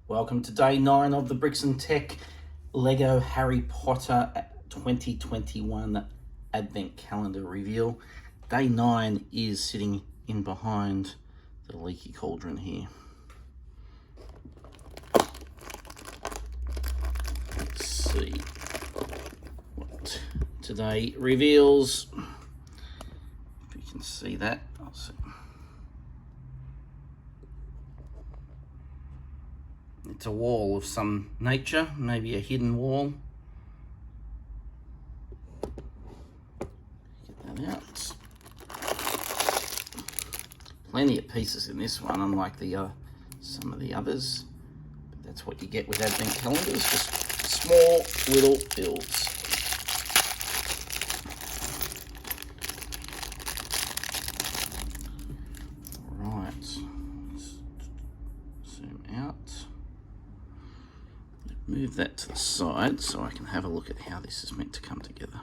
Welcome to day 9 of the Bricksntech Lego Harry Potter 2021 Advent Calendar reveal. Day 9 is sitting in behind the leaky cauldron here. Let's see what today reveals. If you can see that, I'll see. It's a wall of some nature, maybe a hidden wall. Get that out. Plenty of pieces in this one, unlike the some of the others. But that's what you get with Advent calendars, just small little builds. All right, let's zoom out. Move that to the side so I can have a look at how this is meant to come together.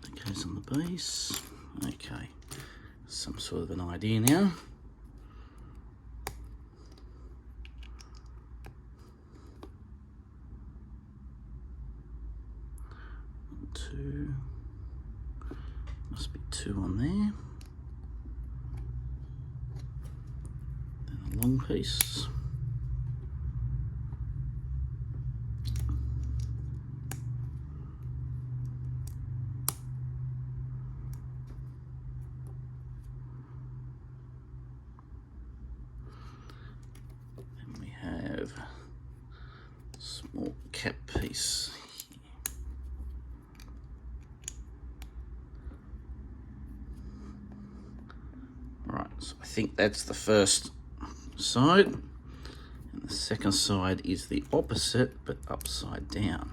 That goes on the base. Okay, some sort of an idea now. Two, must be 2 on there, then a long piece, then we have a small cap piece. Right, so I think that's the first side, and the second side is the opposite, but upside down,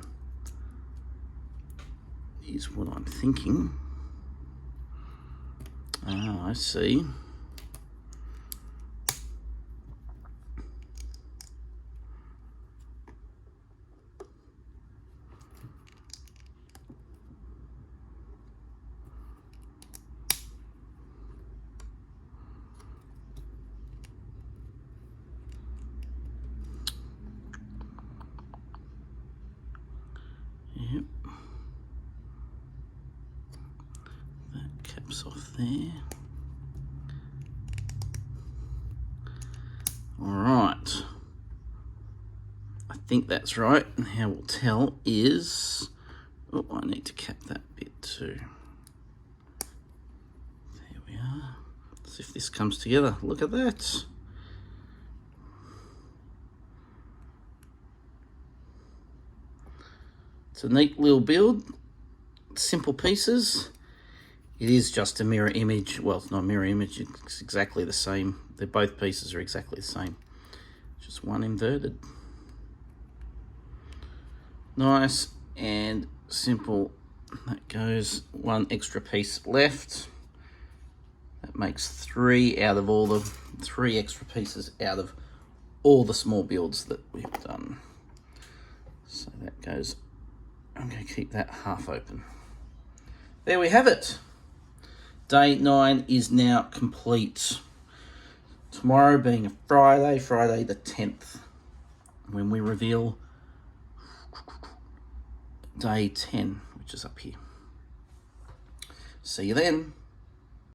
is what I'm thinking. Ah, I see. Yep. That caps off there. All right. I think that's right. And how we'll tell is, oh, I need to cap that bit too. There we are. Let's see if this comes together. Look at that. It's a neat little build, simple pieces. It is just a mirror image. Well, it's not a mirror image, it's exactly the same. Both pieces are exactly the same. Just one inverted. Nice and simple. That goes one extra piece left. That makes 3 extra pieces out of all the small builds that we've done. So that goes, I'm going to keep that half open. There we have it. Day 9 is now complete. Tomorrow being a Friday the 10th, when we reveal day 10, which is up here. See you then.